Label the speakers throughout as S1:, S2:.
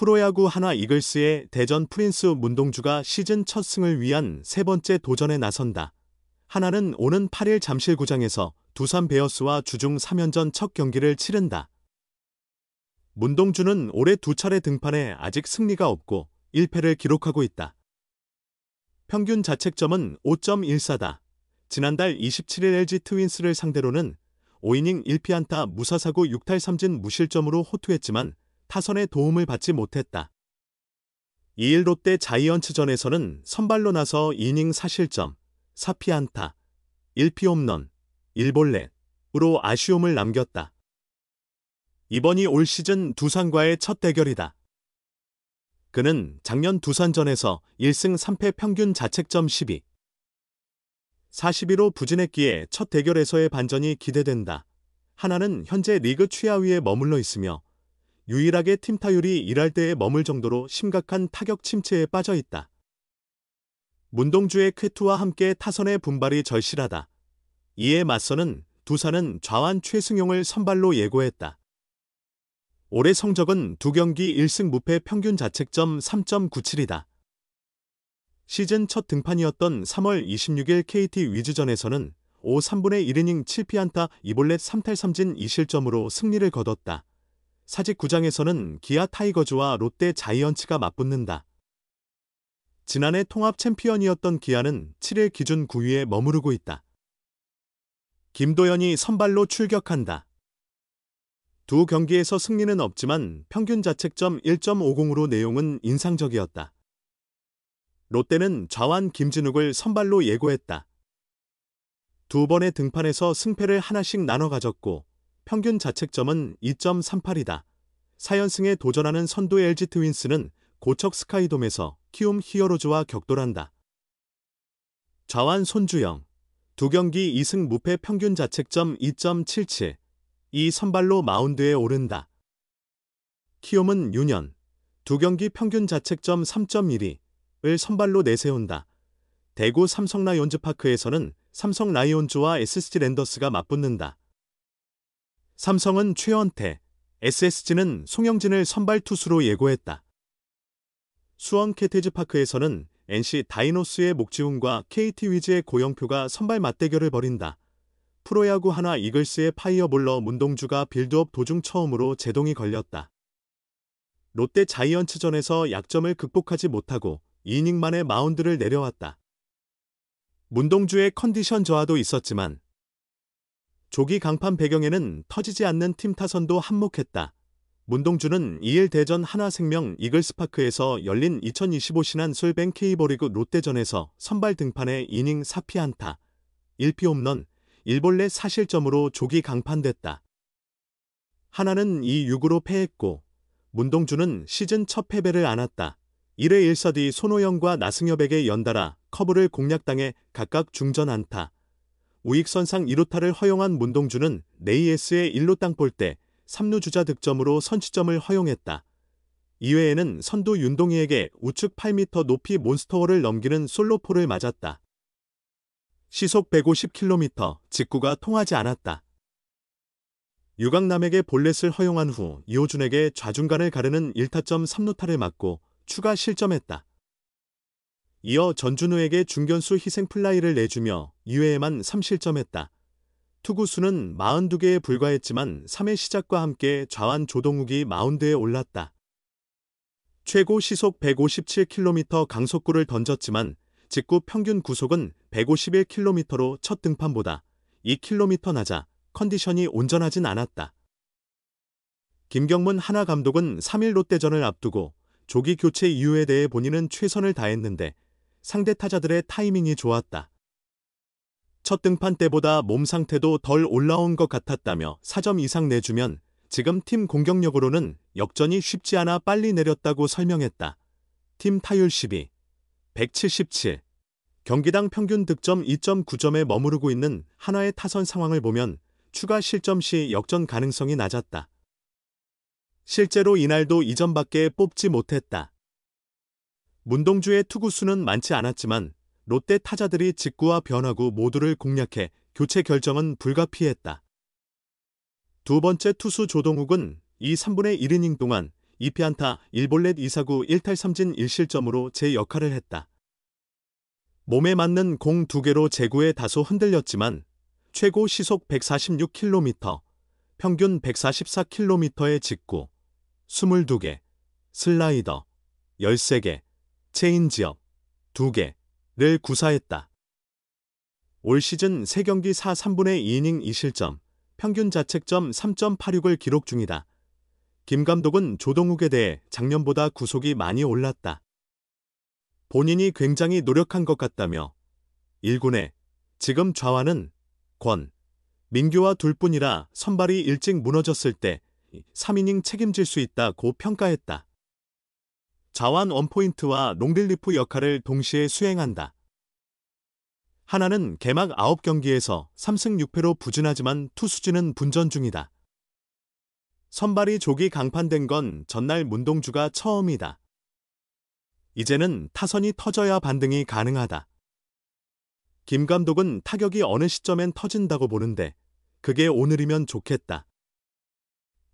S1: 프로야구 하나 이글스의 대전 프린스 문동주가 시즌 첫 승을 위한 세 번째 도전에 나선다. 하나는 오는 8일 잠실구장에서 두산 베어스와 주중 3연전 첫 경기를 치른다. 문동주는 올해 두 차례 등판해 아직 승리가 없고 1패를 기록하고 있다. 평균 자책점은 5.14다. 지난달 27일 LG 트윈스를 상대로는 5이닝 1피안타 무사사구 6탈 3진 무실점으로 호투했지만 타선의 도움을 받지 못했다. 2일 롯데 자이언츠전에서는 선발로 나서 2이닝 4실점, 4피안타, 1피홈런, 1볼넷으로 아쉬움을 남겼다. 이번이 올 시즌 두산과의 첫 대결이다. 그는 작년 두산전에서 1승 3패 평균 자책점 12, 42로 부진했기에 첫 대결에서의 반전이 기대된다. 하나는 현재 리그 최하위에 머물러 있으며 유일하게 팀 타율이 1할대에 머물 정도로 심각한 타격 침체에 빠져 있다. 문동주의 쾌투와 함께 타선의 분발이 절실하다. 이에 맞서는 두산은 좌완 최승용을 선발로 예고했다. 올해 성적은 2경기 1승 무패 평균 자책점 3.97이다. 시즌 첫 등판이었던 3월 26일 KT 위즈전에서는 5 3분의 1이닝 7피안타 2볼넷 3탈 3진 2실점으로 승리를 거뒀다. 사직구장에서는 기아 타이거즈와 롯데 자이언츠가 맞붙는다. 지난해 통합 챔피언이었던 기아는 7일 기준 9위에 머무르고 있다. 김도현이 선발로 출격한다. 두 경기에서 승리는 없지만 평균 자책점 1.50으로 내용은 인상적이었다. 롯데는 좌완 김진욱을 선발로 예고했다. 두 번의 등판에서 승패를 하나씩 나눠 가졌고 평균 자책점은 2.38이다. 4연승에 도전하는 선두 LG 트윈스는 고척 스카이돔에서 키움 히어로즈와 격돌한다. 좌완 손주영, 두 경기 2승 무패 평균 자책점 2.77, 이 선발로 마운드에 오른다. 키움은 윤현, 두 경기 평균 자책점 3.12을 선발로 내세운다. 대구 삼성 라이온즈 파크에서는 삼성 라이온즈와 SSG 랜더스가 맞붙는다. 삼성은 최원태, SSG는 송영진을 선발 투수로 예고했다. 수원 캐티즈 파크에서는 NC 다이노스의 목지훈과 KT 위즈의 고영표가 선발 맞대결을 벌인다. 프로야구 하나 이글스의 파이어볼러 문동주가 빌드업 도중 처음으로 제동이 걸렸다. 롯데 자이언츠전에서 약점을 극복하지 못하고 2이닝 만에 마운드를 내려왔다. 문동주의 컨디션 저하도 있었지만 조기 강판 배경에는 터지지 않는 팀 타선도 한몫했다. 문동주는 2일 대전 하나생명 이글스파크에서 열린 2025 신한솔뱅 K리그 롯데전에서 선발 등판해 이닝 4피안타, 1피홈런, 1볼넷 4실점으로 조기 강판됐다. 하나는 2-6으로 패했고 문동주는 시즌 첫 패배를 안았다. 1회 1사 손호영과 나승엽에게 연달아 커브를 공략당해 각각 중전 안타. 우익선상 1루타를 허용한 문동주는 네이에스의 1루 땅볼 때 3루 주자 득점으로 선취점을 허용했다. 이외에는 선두 윤동희에게 우측 8m 높이 몬스터월을 넘기는 솔로포를 맞았다. 시속 150km, 직구가 통하지 않았다. 유강남에게 볼넷을 허용한 후 이호준에게 좌중간을 가르는 1타점 3루타를 맞고 추가 실점했다. 이어 전준우에게 중견수 희생 플라이를 내주며 2회에만 3실점했다. 투구수는 42개에 불과했지만 3회 시작과 함께 좌완 조동욱이 마운드에 올랐다. 최고 시속 157km 강속구를 던졌지만 직구 평균 구속은 151km로 첫 등판보다 2km 낮아 컨디션이 온전하진 않았다. 김경문 하나 감독은 3일 롯데전을 앞두고 조기 교체 이유에 대해 본인은 최선을 다했는데 상대 타자들의 타이밍이 좋았다. 첫 등판 때보다 몸 상태도 덜 올라온 것 같았다며 4점 이상 내주면 지금 팀 공격력으로는 역전이 쉽지 않아 빨리 내렸다고 설명했다. 팀 타율 12, 177, 경기당 평균 득점 2.9점에 머무르고 있는 하나의 타선 상황을 보면 추가 실점 시 역전 가능성이 낮았다. 실제로 이날도 2점밖에 뽑지 못했다. 문동주의 투구수는 많지 않았지만 롯데 타자들이 직구와 변화구 모두를 공략해 교체 결정은 불가피했다. 두 번째 투수 조동욱은 2, 3분의 1이닝 동안 2피안타 1볼넷 2사구 1탈3진 1실점으로 제 역할을 했다. 몸에 맞는 공 2개로 제구에 다소 흔들렸지만 최고 시속 146km, 평균 144km의 직구, 22개, 슬라이더, 13개, 체인지업, 2개를 구사했다. 올 시즌 3경기 4 3분의 2이닝 2실점, 평균 자책점 3.86을 기록 중이다. 김 감독은 조동욱에 대해 작년보다 구속이 많이 올랐다. 본인이 굉장히 노력한 것 같다며 1군에 지금 좌완은 권, 민규와 둘뿐이라 선발이 일찍 무너졌을 때 3이닝 책임질 수 있다고 평가했다. 좌완 원포인트와 롱릴리프 역할을 동시에 수행한다. 하나는 개막 9경기에서 3승 6패로 부진하지만 투수진은 분전 중이다. 선발이 조기 강판된 건 전날 문동주가 처음이다. 이제는 타선이 터져야 반등이 가능하다. 김 감독은 타격이 어느 시점엔 터진다고 보는데 그게 오늘이면 좋겠다.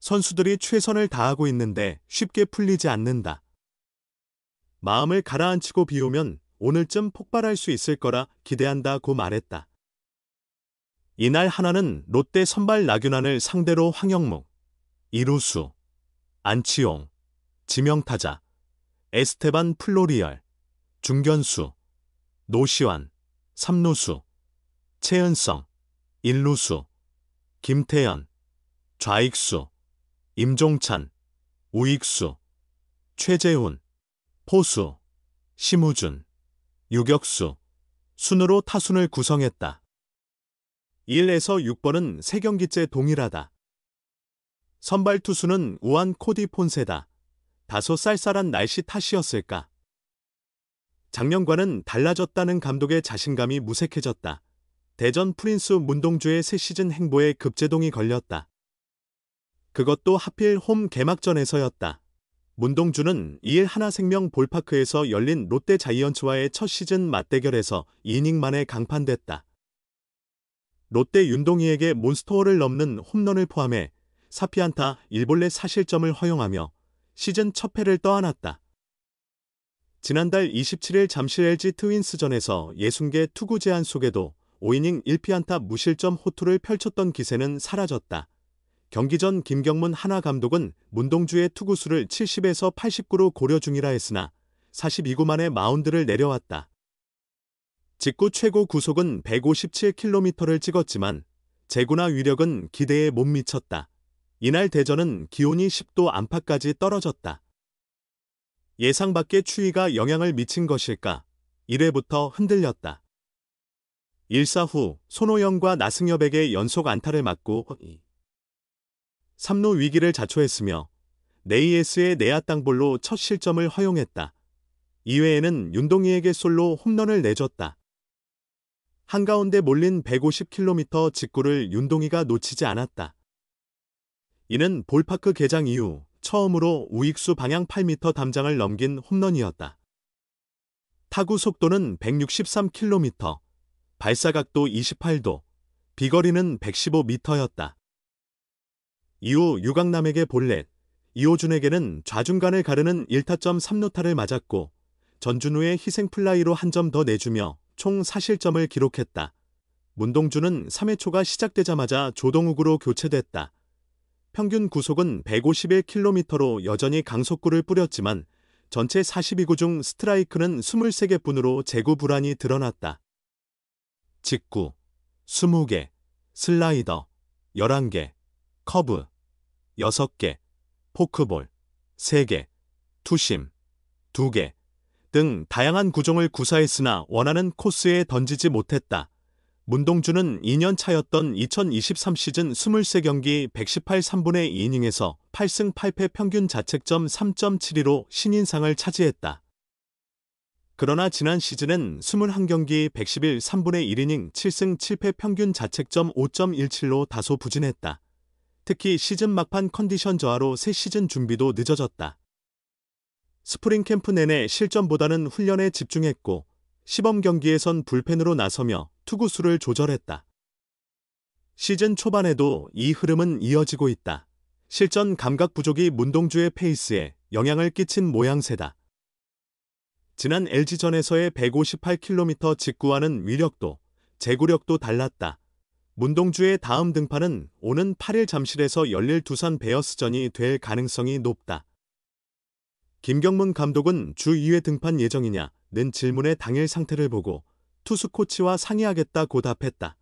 S1: 선수들이 최선을 다하고 있는데 쉽게 풀리지 않는다. 마음을 가라앉히고 비우면 오늘쯤 폭발할 수 있을 거라 기대한다고 말했다. 이날 하나는 롯데 선발 나균환을 상대로 황영묵, 이루수, 안치홍, 지명타자, 에스테반 플로리얼, 중견수, 노시환, 삼루수, 최은성, 일루수, 김태현, 좌익수, 임종찬, 우익수, 최재훈, 포수, 심우준, 유격수, 순으로 타순을 구성했다. 1에서 6번은 3경기째 동일하다. 선발 투수는 우한 코디 폰세다. 다소 쌀쌀한 날씨 탓이었을까? 작년과는 달라졌다는 감독의 자신감이 무색해졌다. 대전 프린스 문동주의 새 시즌 행보에 급제동이 걸렸다. 그것도 하필 홈 개막전에서였다. 문동주는 2일 하나생명 볼파크에서 열린 롯데 자이언츠와의 첫 시즌 맞대결에서 2이닝 만에 강판됐다. 롯데 윤동희에게 몬스터월을 넘는 홈런을 포함해 4피안타 1볼넷 4실점을 허용하며 시즌 첫 패를 떠안았다. 지난달 27일 잠실 LG 트윈스전에서 60개 투구 제한 속에도 5이닝 1피안타 무실점 호투를 펼쳤던 기세는 사라졌다. 경기 전 김경문 하나 감독은 문동주의 투구수를 70에서 89로 고려 중이라 했으나 42구 만에 마운드를 내려왔다. 직구 최고 구속은 157km를 찍었지만 제구나 위력은 기대에 못 미쳤다. 이날 대전은 기온이 10도 안팎까지 떨어졌다. 예상 밖의 추위가 영향을 미친 것일까? 1회부터 흔들렸다. 1사 후 손호영과 나승엽에게 연속 안타를 맞고 3루 위기를 자초했으며 네이에스의 내야 땅볼로 첫 실점을 허용했다. 이외에는 윤동희에게 솔로 홈런을 내줬다. 한가운데 몰린 150km 직구를 윤동희가 놓치지 않았다. 이는 볼파크 개장 이후 처음으로 우익수 방향 8m 담장을 넘긴 홈런이었다. 타구 속도는 163km, 발사각도 28도, 비거리는 115m였다. 이후 유강남에게 볼넷, 이호준에게는 좌중간을 가르는 1타점 3루타를 맞았고 전준우의 희생플라이로 한 점 더 내주며 총 4실점을 기록했다. 문동주는 3회 초가 시작되자마자 조동욱으로 교체됐다. 평균 구속은 151km로 여전히 강속구를 뿌렸지만 전체 42구 중 스트라이크는 23개뿐으로 제구 불안이 드러났다. 직구, 20개, 슬라이더, 11개, 커브, 6개, 포크볼, 3개, 투심, 2개 등 다양한 구종을 구사했으나 원하는 코스에 던지지 못했다. 문동주는 2년 차였던 2023 시즌 23경기 118 3분의 2이닝에서 8승 8패 평균 자책점 3.72로 신인상을 차지했다. 그러나 지난 시즌엔 21경기 111 3분의 1이닝 7승 7패 평균 자책점 5.17로 다소 부진했다. 특히 시즌 막판 컨디션 저하로 새 시즌 준비도 늦어졌다. 스프링 캠프 내내 실점보다는 훈련에 집중했고 시범 경기에선 불펜으로 나서며 투구수를 조절했다. 시즌 초반에도 이 흐름은 이어지고 있다. 실전 감각 부족이 문동주의 페이스에 영향을 끼친 모양새다. 지난 LG전에서의 158km 직구와는 위력도, 제구력도 달랐다. 문동주의 다음 등판은 오는 8일 잠실에서 열릴 두산 베어스전이 될 가능성이 높다. 김경문 감독은 주 2회 등판 예정이냐는 질문에 당일 상태를 보고 투수 코치와 상의하겠다고 답했다.